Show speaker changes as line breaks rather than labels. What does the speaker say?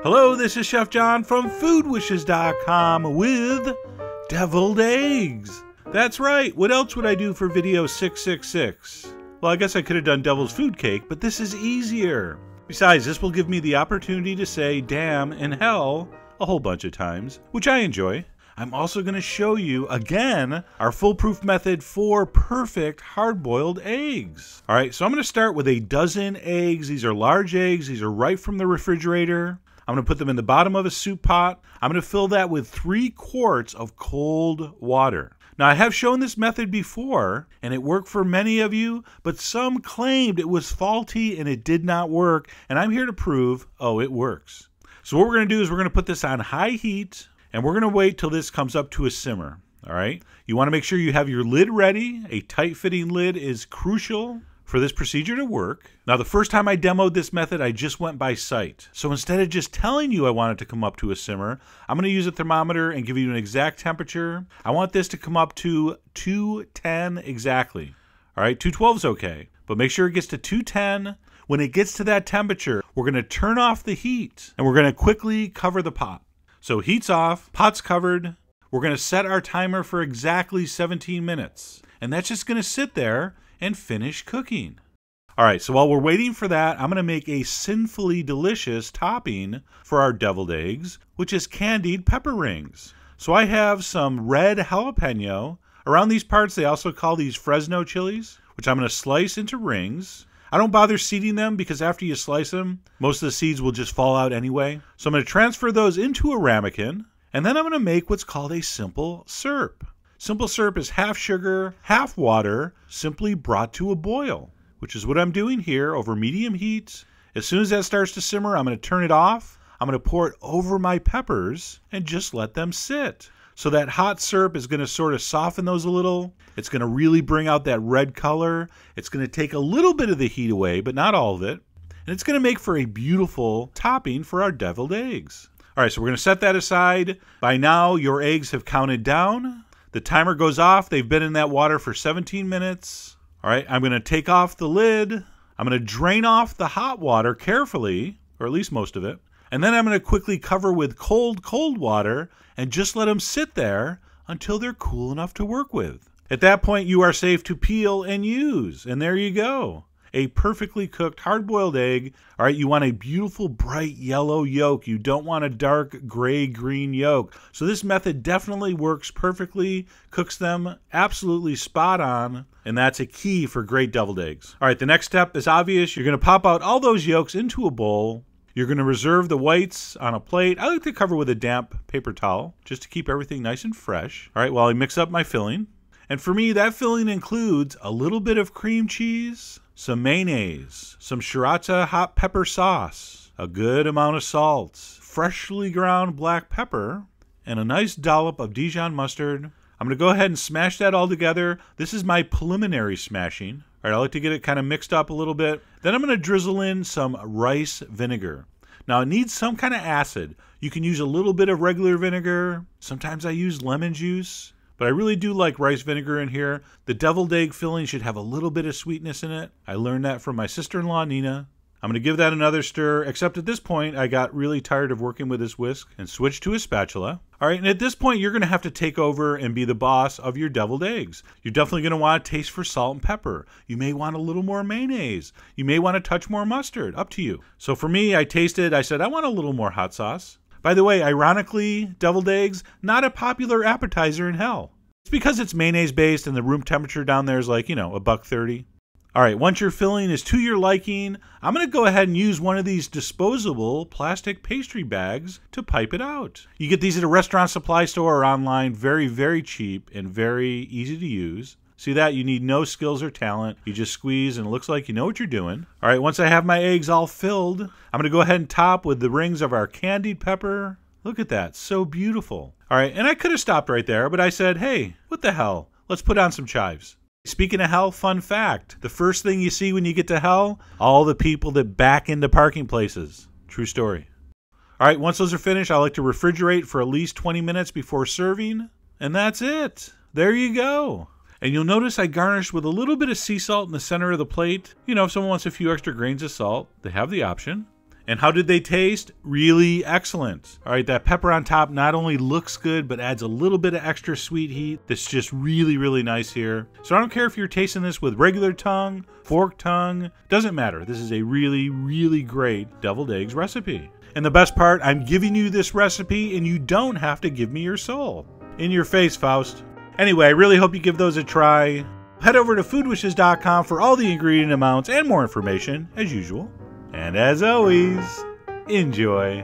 Hello, this is Chef John from foodwishes.com with deviled eggs. That's right, what else would I do for video 666? Well, I guess I could have done devil's food cake, but this is easier. Besides, this will give me the opportunity to say damn and hell a whole bunch of times, which I enjoy. I'm also going to show you, again, our foolproof method for perfect hard-boiled eggs. All right, so I'm going to start with a dozen eggs. These are large eggs. These are right from the refrigerator. I'm going to put them in the bottom of a soup pot. I'm going to fill that with 3 quarts of cold water. Now, I have shown this method before, and it worked for many of you, but some claimed it was faulty and it did not work, and I'm here to prove, oh, it works. So what we're going to do is we're going to put this on high heat, and we're going to wait till this comes up to a simmer, all right? You want to make sure you have your lid ready. A tight-fitting lid is crucial for this procedure to work. Now, the first time I demoed this method, I just went by sight. So instead of just telling you I want it to come up to a simmer, I'm going to use a thermometer and give you an exact temperature. I want this to come up to 210 exactly. All right, 212 is okay, but make sure it gets to 210. When it gets to that temperature, we're going to turn off the heat, and we're going to quickly cover the pot. So heat's off, pot's covered. We're going to set our timer for exactly 17 minutes. And that's just going to sit there and finish cooking. All right, so while we're waiting for that, I'm going to make a sinfully delicious topping for our deviled eggs, which is candied pepper rings. So I have some red jalapeno. Around these parts, they also call these Fresno chilies, which I'm going to slice into rings. I don't bother seeding them because after you slice them, most of the seeds will just fall out anyway. So I'm going to transfer those into a ramekin, and then I'm going to make what's called a simple syrup. Simple syrup is half sugar, half water, simply brought to a boil, which is what I'm doing here over medium heat. As soon as that starts to simmer, I'm going to turn it off. I'm going to pour it over my peppers and just let them sit. So that hot syrup is going to sort of soften those a little. It's going to really bring out that red color. It's going to take a little bit of the heat away, but not all of it. And it's going to make for a beautiful topping for our deviled eggs. All right, so we're going to set that aside. By now, your eggs have counted down. The timer goes off. They've been in that water for 17 minutes. All right, I'm going to take off the lid. I'm going to drain off the hot water carefully, or at least most of it. And then I'm going to quickly cover with cold water and just let them sit there until they're cool enough to work with. At that point, you are safe to peel and use. And there you go. A perfectly cooked hard-boiled egg. All right, you want a beautiful bright yellow yolk. You don't want a dark gray-green yolk. So this method definitely works perfectly, cooks them absolutely spot on, and that's a key for great deviled eggs. All right, the next step is obvious. You're going to pop out all those yolks into a bowl. You're going to reserve the whites on a plate. I like to cover with a damp paper towel just to keep everything nice and fresh. All right, while I mix up my filling. And for me, that filling includes a little bit of cream cheese, some mayonnaise, some sriracha hot pepper sauce, a good amount of salt, freshly ground black pepper, and a nice dollop of Dijon mustard. I'm going to go ahead and smash that all together. This is my preliminary smashing. All right, I like to get it kind of mixed up a little bit. Then I'm going to drizzle in some rice vinegar. Now, it needs some kind of acid. You can use a little bit of regular vinegar. Sometimes I use lemon juice. But I really do like rice vinegar in here. The deviled egg filling should have a little bit of sweetness in it. I learned that from my sister-in-law, Nina. I'm going to give that another stir, except at this point, I got really tired of working with this whisk and switched to a spatula. All right, and at this point, you're going to have to take over and be the boss of your deviled eggs. You're definitely going to want to taste for salt and pepper. You may want a little more mayonnaise. You may want to touch more mustard, up to you. So for me, I tasted, I said, I want a little more hot sauce. By the way, ironically, deviled eggs, not a popular appetizer in hell. It's because it's mayonnaise based and the room temperature down there is like, $1.30. All right, once your filling is to your liking, I'm going to go ahead and use one of these disposable plastic pastry bags to pipe it out. You get these at a restaurant supply store or online, very, very cheap and very easy to use. See that? You need no skills or talent. You just squeeze and it looks like you know what you're doing. All right, once I have my eggs all filled, I'm going to go ahead and top with the rings of our candied pepper. Look at that, so beautiful. All right, and I could have stopped right there, but I said, hey, what the hell? Let's put on some chives. Speaking of hell, fun fact. The first thing you see when you get to hell, all the people that back into parking places. True story. All right, once those are finished, I like to refrigerate for at least 20 minutes before serving. And that's it. There you go. And you'll notice I garnished with a little bit of sea salt in the center of the plate. If someone wants a few extra grains of salt, they have the option. And how did they taste? Really excellent. All right, that pepper on top not only looks good, but adds a little bit of extra sweet heat that's just really, really nice here. So I don't care if you're tasting this with regular tongue, forked tongue, doesn't matter. This is a really, really great deviled eggs recipe. And the best part, I'm giving you this recipe and you don't have to give me your soul. In your face, Faust. Anyway, I really hope you give those a try. Head over to foodwishes.com for all the ingredient amounts and more information, as usual. And as always, enjoy.